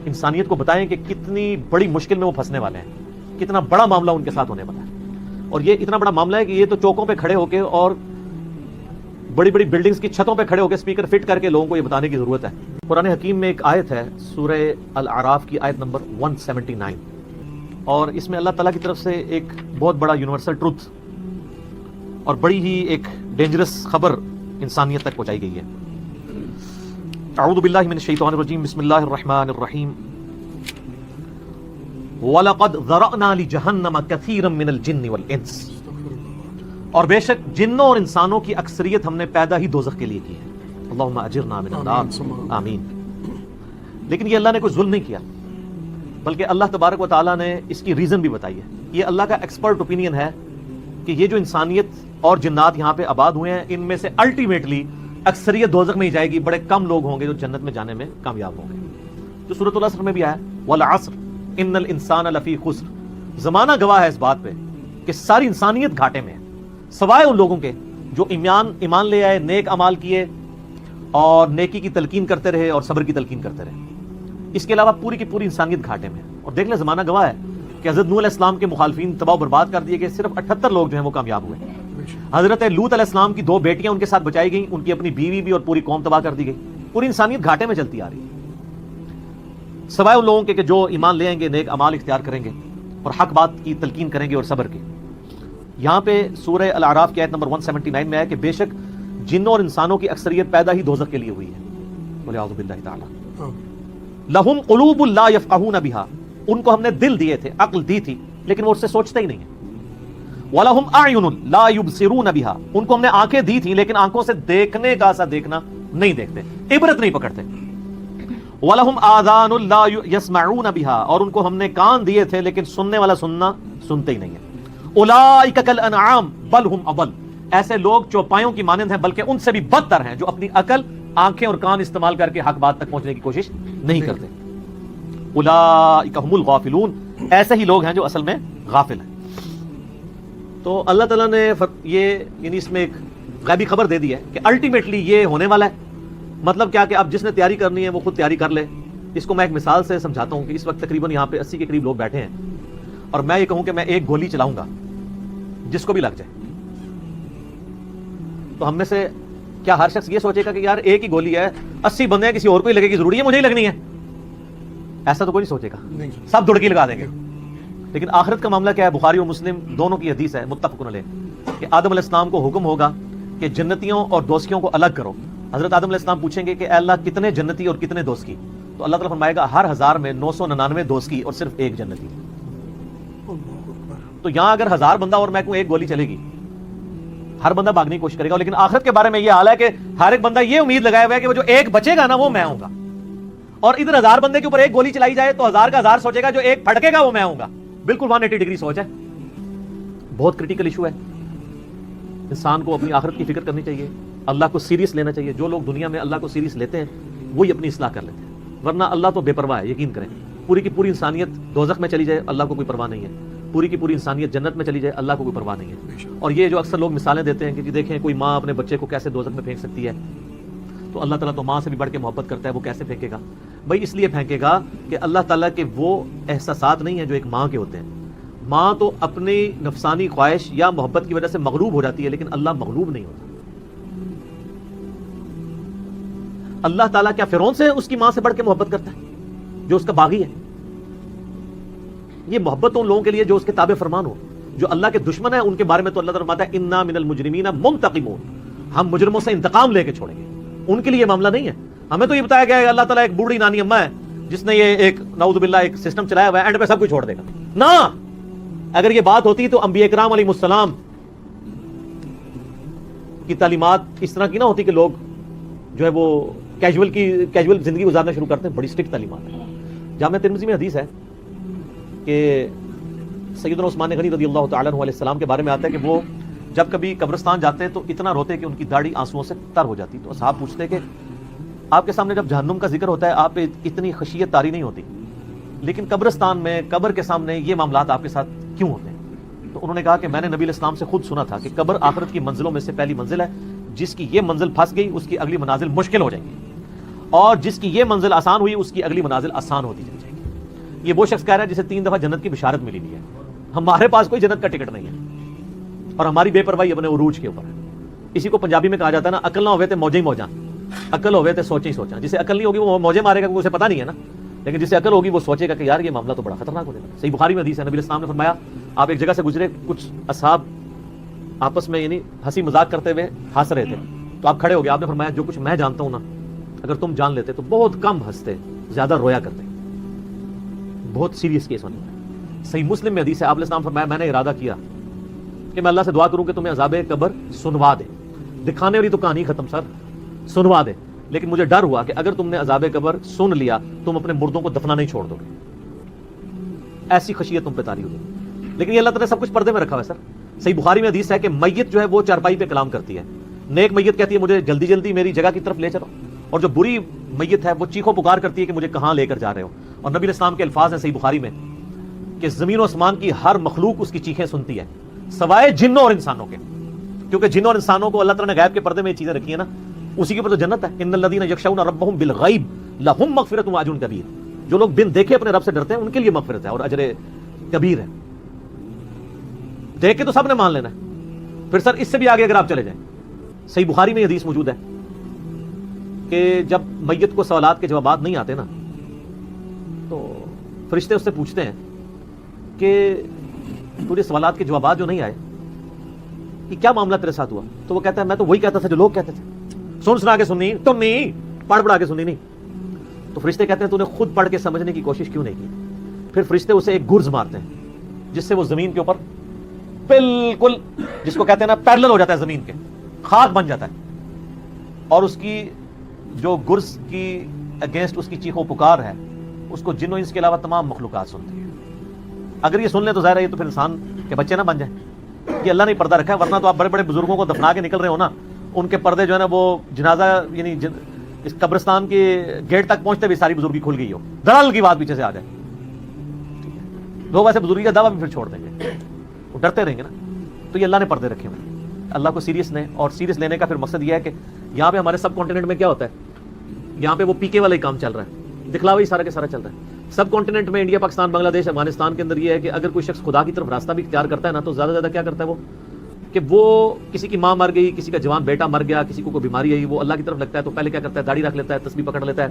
انسانیت کو بتائیں کہ کتنی بڑی مشکل میں وہ پھنسنے والے ہیں، کتنا بڑا معاملہ ان کے ساتھ ہونے والا ہے. اور یہ اتنا بڑا معاملہ ہے کہ یہ تو چوکوں پہ کھڑے ہو کے اور بڑی بڑی بلڈنگز کی چھتوں پہ کھڑے ہو کے اسپیکر فٹ کر کے لوگوں کو یہ بتانے کی ضرورت ہے. قرآن حکیم میں ایک آیت ہے سورہ الاعراف کی آیت نمبر 179، اور اس میں اللہ تعالیٰ کی طرف سے ایک بہت بڑا یونیورسل ٹروتھ اور بڑی ہی ایک ڈینجرس خبر انسانیت تک پہنچائی گئی ہے. اعوذ باللہ من الشیطان الرجیم، بسم اللہ الرحمن الرحیم. وَلَقَدْ ذَرَأْنَا لِجَهَنَّمَ كَثِيرًا مِنَ الْجِنِّ وَالْإِنسِ، اور بے شک جنوں اور انسانوں کی اکثریت ہم نے پیدا ہی دوزخ کے لیے کی ہے. اللہم اجرنا من النار، آمین. لیکن یہ اللہ نے کوئی ظلم نہیں کیا، بلکہ اللہ تبارک و تعالیٰ نے اس کی ریزن بھی بتائی ہے. یہ اللہ کا ایکسپرٹ اوپینین ہے کہ یہ جو انسانیت اور جنات یہاں پہ آباد ہوئے ہیں، ان میں سے الٹیمیٹلی اکثریت دوزخ میں ہی جائے گی. بڑے کم لوگ ہوں گے جو جنت میں جانے میں کامیاب ہوں گے. جو سورۃ العصر میں بھی آیا والعصر ان الانسان لفی خسر، زمانہ گواہ ہے اس بات پہ کہ ساری انسانیت گھاٹے میں ہے، سوائے ان لوگوں کے جو ایمان لے آئے، نیک اعمال کیے اور نیکی کی تلقین کرتے رہے اور صبر کی تلقین کرتے رہے. اس کے علاوہ پوری کی پوری انسانیت گھاٹے میں ہے. اور دیکھ لیں زمانہ گواہ ہے کہ حضرت نوح علیہ السلام کے مخالفین تباہ و برباد کر دیے گئے، صرف 78 لوگ جو ہیں وہ کامیاب ہوئے. حضرت لوط علیہ السلام کی 2 بیٹیاں ان کے ساتھ بچائی گئیں، ان کی اپنی بیوی بھی اور پوری قوم تباہ کر دی گئی. پوری انسانیت گھاٹے میں چلتی آ رہی ہے، سوائے ان لوگوں کے کہ جو ایمان لے آئیں گے، نیک اعمال اختیار کریں گے اور حق بات کی تلقین کریں گے اور صبر کے. یہاں پہ سورہ الاعراف کی آیت نمبر 179 میں ہے کہ بے شک جنوں اور انسانوں کی اکثریت پیدا ہی دوزخ کے لیے ہوئی ہے. وَلِعَوْذُ بِاللَّهِ تَعَالَى. لَهُمْ قُلُوبٌ لَا يَفْقَهُونَ بِهَا، ان کو ہم نے دل دیے تھے، عقل دی تھی، لیکن وہ اس سے سوچتے ہی نہیں ہیں. وَلَهُمْ أَعْيُنٌ لَا يُبْصِرُونَ بِهَا، ان کو ہم نے آنکھیں دی تھی لیکن آنکھوں سے دیکھنے کا سا دیکھنا نہیں دیکھتے، عبرت نہیں پکڑتے. وَلَهُمْ آذَانٌ لَا يَسْمَعُونَ بِهَا، اور ان کو ہم نے کان دیے تھے لیکن سننے والا سننا سنتے ہی نہیں ہے. أُولَٰئِكَ كَالْأَنْعَامِ بَلْ هُمْ أَضَلُّ، ایسے لوگ چوپایوں کی مانند ہیں بلکہ ان سے بھی بدتر ہیں، جو اپنی عقل، آنکھیں اور کان استعمال کر کے حق بات تک پہنچنے کی کوشش نہیں کرتے. اولئک هم الغافلون، ایسے ہی لوگ ہیں جو اصل میں غافل ہیں. تو اللہ تعالیٰ نے یہ یعنی اس میں ایک غیبی خبر دے دی ہے کہ الٹیمیٹلی یہ ہونے والا ہے. مطلب کیا کہ اب جس نے تیاری کرنی ہے وہ خود تیاری کر لے. اس کو میں ایک مثال سے سمجھاتا ہوں کہ اس وقت تقریباً یہاں پہ 80 کے قریب لوگ بیٹھے ہیں، اور میں یہ کہوں کہ میں ایک گولی چلاؤں گا جس کو بھی لگ جائے، تو ہم میں سے کیا ہر شخص یہ سوچے گا کہ یار ایک ہی گولی ہے، 80 بندے ہیں، کسی اور کو ہی لگے گی، ضروری ہے مجھے ہی لگنی ہے؟ ایسا تو کوئی نہیں سوچے گا، سب دڑکی لگا دیں گے. لیکن آخرت کا معاملہ کیا ہے؟ بخاری اور مسلم دونوں کی حدیث ہے متفق علیہ کہ آدم علیہ السلام کو حکم ہوگا کہ جنتیوں اور دوزخیوں کو الگ کرو. حضرت آدم علیہ السلام پوچھیں گے کہ اے اللہ کتنے جنتی اور کتنے دوزخی؟ تو اللہ تعالیٰ فرمائے گا ہر 1000 میں 999 دوزخی اور صرف ایک جنتی. تو یہاں اگر 1000 بندہ اور میں کہوں ایک گولی چلے گی، ہر بندہ بھاگنے کی کوشش کرے گا. لیکن آخرت کے بارے میں یہ حال ہے کہ ہر ایک بندہ یہ امید لگایا ہوا ہے کہ وہ جو ایک بچے گا نا وہ میں ہوں گا. اور ادھر 1000 بندے کے اوپر ایک گولی چلائی جائے تو 1000 کا 1000 سوچے گا جو ایک پھٹکے گا وہ میں ہوں گا. بالکل 180 ڈگری سوچ ہے. بہت کرٹیکل ایشو ہے. انسان کو اپنی آخرت کی فکر کرنی چاہیے، اللہ کو سیریس لینا چاہیے. جو لوگ دنیا میں اللہ کو سیریس لیتے ہیں وہی اپنی اصلاح کر لیتے ہیں، ورنہ اللہ تو بے پرواہ ہے. یقین کریں پوری کی پوری انسانیت دوزخ میں چلی جائے اللہ کو کوئی پرواہ نہیں ہے، پوری کی پوری انسانیت جنت میں چلی جائے اللہ کو کوئی پرواہ نہیں ہے. اور یہ جو اکثر لوگ مثالیں دیتے ہیں کہ دیکھیں کوئی ماں اپنے بچے کو کیسے دوزخ میں پھینک سکتی ہے، تو اللہ تعالیٰ تو ماں سے بھی بڑھ کے محبت کرتا ہے، وہ کیسے پھینکے گا؟ بھائی اس لیے پھینکے گا کہ اللہ تعالیٰ کے وہ احساسات نہیں ہیں جو ایک ماں کے ہوتے ہیں. ماں تو اپنی نفسانی خواہش یا محبت کی وجہ سے مغلوب ہو جاتی ہے، لیکن اللہ مغلوب نہیں ہوتا. اللہ تعالیٰ کیا فرعون سے اس کی ماں سے بڑھ کے محبت کرتا ہے جو اس کا باغی ہے؟ یہ محبت ان لوگوں کے لیے جو اس کے تابع فرمان ہو. جو اللہ کے دشمن ہیں ان کے بارے میں تو اللہ تعالیٰ فرماتا ہے انا من المجرمین منتقمون، ہم مجرموں سے انتقام لے کے چھوڑیں گے. ان کے لیے یہ معاملہ نہیں ہے. ہمیں تو یہ بتایا گیا ہے اللہ تعالیٰ ایک بوڑھی نانی اماں ہے جس نے یہ ایک نعوذ باللہ ایک سسٹم چلایا ہوا ہے، اینڈ پہ سب کچھ چھوڑ دے گا. نہ اگر یہ بات ہوتی تو انبیاء کرام علیہ السلام کی تعلیمات اس طرح کی نہ ہوتی کہ لوگ جو ہے وہ کیجول زندگی گزارنا شروع کرتے ہیں. بڑی سٹرکٹ تعلیمات ہے. جامعہ ترمذی میں حدیث ہے کہ سیدنا عثمان غنی رضی اللہ تعالیٰ عنہ علیہ السلام کے بارے میں آتا ہے کہ وہ جب کبھی قبرستان جاتے تو اتنا روتے کہ ان کی داڑھی آنسوؤں سے تر ہو جاتی. تو صاحب پوچھتے کہ آپ کے سامنے جب جہنم کا ذکر ہوتا ہے آپ پہ اتنی خشیت طاری نہیں ہوتی، لیکن قبرستان میں قبر کے سامنے یہ معاملات آپ کے ساتھ کیوں ہوتے ہیں؟ تو انہوں نے کہا کہ میں نے نبی علیہ السلام سے خود سنا تھا کہ قبر آخرت کی منزلوں میں سے پہلی منزل ہے. جس کی یہ منزل پھنس گئی اس کی اگلی منازل مشکل ہو جائیں گی، اور جس کی یہ منزل آسان ہوئی اس کی اگلی منازل آسان ہوتی جائے گی. یہ وہ شخص کہہ رہا ہے جسے 3 دفعہ جنت کی بشارت ملی نہیں ہے. ہمارے پاس کوئی جنت کا ٹکٹ نہیں ہے اور ہماری بے پرواہی اپنے عروج کے اوپر ہے. اسی کو پنجابی میں کہا جاتا ہے نا, عقل نہ ہوئے تے موجیں ہی موجاں, عقل ہوئے تے سوچیں ہی سوچاں. جسے عقل نہیں ہوگی وہ موجیں مارے گا, اسے پتہ نہیں ہے نا, لیکن جسے عقل ہوگی وہ سوچے گا کہ یار یہ معاملہ تو بڑا خطرناک ہو جائے گا. صحیح بخاری میں حدیث ہے, نبی علیہ السلام نے فرمایا آپ ایک جگہ سے گزرے, کچھ اصحاب آپس میں یعنی ہنسی مذاق کرتے ہوئے ہنس رہے تھے, تو آپ کھڑے ہو گئے, آپ نے فرمایا جو کچھ میں جانتا ہوں نا اگر تم جان لیتے تو بہت کم ہنستے, زیادہ رویا کرتے, بہت سیریس کیس ہونے. صحیح مسلم میں حدیث ہے, آپ علیہ السلام فرمایا میں نے ارادہ کیا کہ میں اللہ سے دعا کروں کہ تمہیں عذاب قبر سنوا دے. دکھانے والی تو کہانی ختم سر, سنوا دے, لیکن مجھے ڈر ہوا کہ اگر تم نے عذاب قبر سن لیا تم اپنے مردوں کو دفنا نہیں چھوڑ دو گے, ایسی خشیت تم پہ طاری ہوگی. لیکن یہ اللہ تعالیٰ نے سب کچھ پردے میں رکھا ہوا ہے سر. صحیح بخاری میں حدیث ہے کہ میت جو ہے وہ چارپائی پہ کلام کرتی ہے. نیک میت کہتی ہے مجھے جلدی جلدی میری جگہ کی طرف لے چلو, اور جو بری میت ہے وہ چیخو پکار کرتی ہے کہ مجھے کہاں لے کر جا رہے ہو. اور نبی علیہ السلام کے الفاظ ہیں صحیح بخاری میں کہ زمین و آسمان کی ہر مخلوق اس کی چیخیں سنتی ہے سوائے جنوں اور انسانوں کے, کیونکہ جنوں اور انسانوں کو اللہ تعالیٰ نے غیب کے پردے میں یہ چیزیں رکھی ہیں نا, اسی کے اوپر تو جنت ہے. ان الذین یخشون ربهم بالغیب لهم مغفرۃ واجر کبیر, جو لوگ بن دیکھے اپنے رب سے ڈرتے ہیں ان کے لیے مغفرت ہے اور اجر کبیر ہے. دیکھ کے تو سب نے مان لینا ہے, پھر سر اس سے بھی آگے اگر آپ چلے جائیں, صحیح بخاری میں یہ حدیث موجود ہے کہ جب میت کو سوالات کے جوابات نہیں آتے نا تو فرشتے اس سے پوچھتے ہیں کہ تجھے سوالات کے جوابات جو نہیں آئے کہ کیا معاملہ تیرے ساتھ ہوا, تو وہ کہتا ہے میں تو وہی کہتا تھا جو لوگ کہتے تھے, سن سنا کے سنی تم نہیں, پڑھ پڑھا کے سنی نہیں. تو فرشتے کہتے ہیں تو نے خود پڑھ کے سمجھنے کی کوشش کیوں نہیں کی. پھر فرشتے اسے ایک گرز مارتے ہیں جس سے وہ زمین کے اوپر بالکل جس کو کہتے ہیں نا پیرلل ہو جاتا ہے زمین کے, خاک بن جاتا ہے, اور اس کی جو گرز کی اگینسٹ اس کی چیخ و پکار ہے اس کو جن و انس کے علاوہ تمام مخلوقات سنتی ہیں. اگر یہ سن لیں تو ظاہر ہے یہ تو پھر انسان کے بچے نہ بن جائیں, یہ اللہ نے پردہ رکھا ہے, ورنہ تو آپ بڑے بڑے بزرگوں کو دفنا کے نکل رہے ہو نا, ان کے پردے جو ہے نا وہ جنازہ یعنی اس قبرستان کے گیٹ تک پہنچتے بھی ساری بزرگی کھل گئی ہو, دڑل کی بات پیچھے سے آ جائے, لوگ ایسے بزرگی کا دعویٰ بھی پھر چھوڑ دیں گے, وہ ڈرتے رہیں گے نا. تو یہ اللہ نے پردے رکھے ہوئے, اللہ کو سیریس لیں, اور سیریس لینے کا پھر مقصد یہ ہے کہ یہاں پہ ہمارے سب کانٹیننٹ میں کیا ہوتا ہے, یہاں پہ وہ پی کے والا ہی کام چل رہا ہے, دکھلاوا ہی سارا کے سارا چل رہا ہے. سب کانٹیننٹ میں انڈیا, پاکستان, بنگلہ دیش, افغانستان کے اندر یہ ہے کہ اگر کوئی شخص خدا کی طرف راستہ بھی اختیار کرتا ہے نا تو زیادہ زیادہ کیا کرتا ہے وہ کہ وہ کسی کی ماں مر گئی, کسی کا جوان بیٹا مر گیا, کسی کو کوئی بیماری آئی, وہ اللہ کی طرف لگتا ہے تو پہلے کیا کرتا ہے داڑھی رکھ لیتا ہے, تسبیح پکڑ لیتا ہے,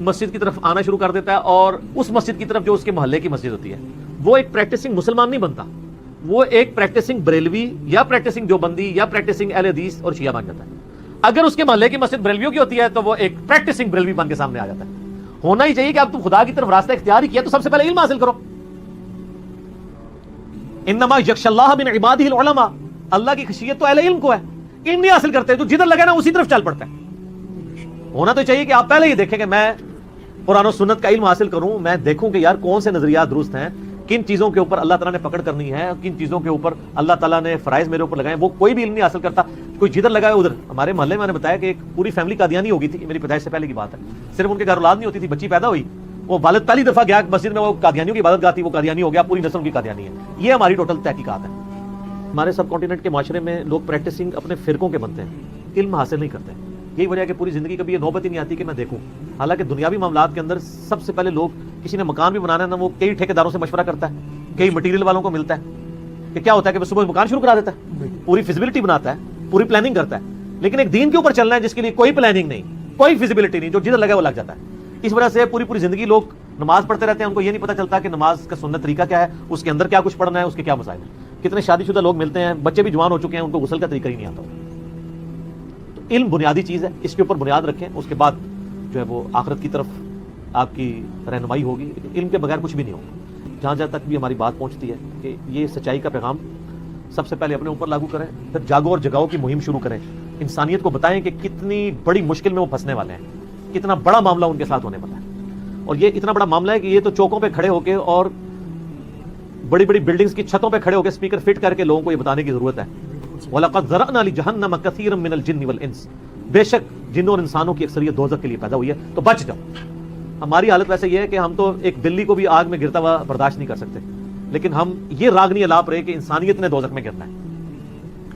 مسجد کی طرف آنا شروع کر دیتا ہے, اور اس مسجد کی طرف جو اس کے محلے کی مسجد ہوتی ہے وہ ایک پریکٹسنگ مسلمان نہیں بنتا, وہ ایک پریکٹسنگ بریلوی یا پریکٹسنگ دیوبندی یا پریکٹسنگ اہل حدیث اور شیعہ بن جاتا ہے. اگر اس کے محلے کی مسجد بریلویوں کی ہوتی ہے تو وہ ایک پریکٹسنگ بریلوی بن کے سامنے آ جاتا ہے. ہونا ہی چاہیے کہ اب تم خدا کی طرف راستہ اختیار ہی کیا تو سب سے پہلے علم حاصل کرو. انما یخشی اللہ من عبادہ العلماء, اللہ کی خشیت تو اہل علم کو ہے, علم نہیں حاصل کرتے تو جدھر لگا نا اسی طرف چل پڑتا ہے. ہونا تو چاہیے کہ آپ پہلے ہی دیکھیں کہ میں قرآن و سنت کا علم حاصل کروں, میں دیکھوں کہ یار کون سے نظریات درست ہیں, کن چیزوں کے اوپر اللہ تعالیٰ نے پکڑ کرنی ہے, کن چیزوں کے اوپر اللہ تعالیٰ نے فرائض میرے اوپر لگائے. وہ کوئی بھی علم نہیں حاصل کرتا, کوئی جدھر لگا ہے ادھر. ہمارے محلے میں نے بتایا کہ ایک پوری فیملی قادیانی ہو گئی تھی, میری پیدائش سے پہلے کی بات ہے, صرف ان کے گھر اولاد نہیں ہوتی تھی, بچی پیدا ہوئی, وہ والد پہلی دفعہ گیا مسجد میں, وہ قادیانیوں کی عبادت گاہ تھی, وہ قادیانی ہو گیا, پوری نسل کی قادیانی ہے. یہ ہماری ٹوٹل تحقیقات ہے. ہمارے سب کانٹیننٹ کے معاشرے میں لوگ پریکٹسنگ اپنے فرقوں کے بنتے ہیں, علم حاصل نہیں کرتے. یہی وجہ ہے کہ پوری زندگی کبھی یہ نوبت ہی نہیں آتی کہ میں دیکھوں. حالانکہ دنیاوی معاملات کے اندر سب سے پہلے لوگ, کسی نے مکان بھی بنانا ہے نا, وہ کئی ٹھیکیداروں سے مشورہ کرتا ہے, کئی مٹیریل والوں کو ملتا ہے کہ کیا ہوتا ہے کہ وہ صبح مکان شروع کرا دیتا ہے, پوری فیزیبلٹی بناتا ہے, پوری پلاننگ کرتا ہے, لیکن ایک دین کے اوپر چلنا ہے جس کے لیے کوئی پلاننگ نہیں, کوئی فیزیبلٹی نہیں, جو جدھر لگا وہ لگ جاتا ہے. اس وجہ سے پوری زندگی لوگ نماز پڑھتے رہتے ہیں, ان کو یہ نہیں پتہ چلتا کہ نماز کا سنت طریقہ کیا ہے, اس کے اندر کیا کچھ پڑھنا ہے, اس کے کیا مسائل ہیں. کتنے شادی شدہ لوگ ملتے ہیں, بچے بھی جوان ہو چکے ہیں, ان کو غسل کا طریقہ ہی نہیں آتا. تو علم بنیادی چیز ہے, اس کے اوپر بنیاد رکھیں, اس کے بعد جو ہے وہ آخرت کی طرف آپ کی رہنمائی ہوگی. علم کے بغیر کچھ بھی نہیں ہوگا. جہاں تک بھی ہماری بات پہنچتی ہے کہ یہ سچائی کا پیغام سب سے پہلے اپنے اوپر لاگو کریں, پھر جاگو اور جگاؤ کی مہم شروع کریں. انسانیت کو بتائیں کہ کتنی بڑی مشکل میں وہ پھنسنے والے ہیں, کتنا بڑا معاملہ ان کے ساتھ ہونے والا ہے. اور یہ اتنا بڑا معاملہ ہے کہ یہ تو چوکوں پہ کھڑے ہو کے اور بڑی بڑی بلڈنگز کی چھتوں پہ کھڑے ہو کے اسپیکر فٹ کر کے لوگوں کو یہ بتانے کی ضرورت ہے. وَلَقَدْ ذَرَأْنَا لِجَهَنَّمَ كَثِيرًا مِنَ الْجِنِّ وَالْإِنسِ, بے شک جنوں اور انسانوں کی اکثریت دوزخ کے لیے پیدا ہوئی ہے, تو بچ جاؤ. ہماری حالت ویسے یہ ہے کہ ہم تو ایک بلی کو بھی آگ میں گرتا ہوا برداشت نہیں کر سکتے, لیکن ہم یہ راگنی الاپ رہے کہ انسانیت نے دوزخ میں گرنا ہے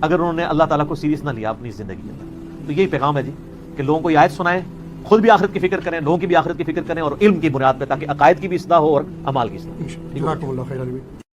اگر انہوں نے اللہ تعالیٰ کو سیریس نہ لیا اپنی زندگی کے اندر. تو یہی پیغام ہے جی کہ لوگوں کو یہ آیت سنائیں, خود بھی آخرت کی فکر کریں، لوگوں کی بھی آخرت کی فکر کریں، اور علم کی بنیاد پہ، تاکہ عقائد کی بھی اصلاح ہو اور اعمال کی اصلاح. جزاکم اللہ خیر علی بھائی.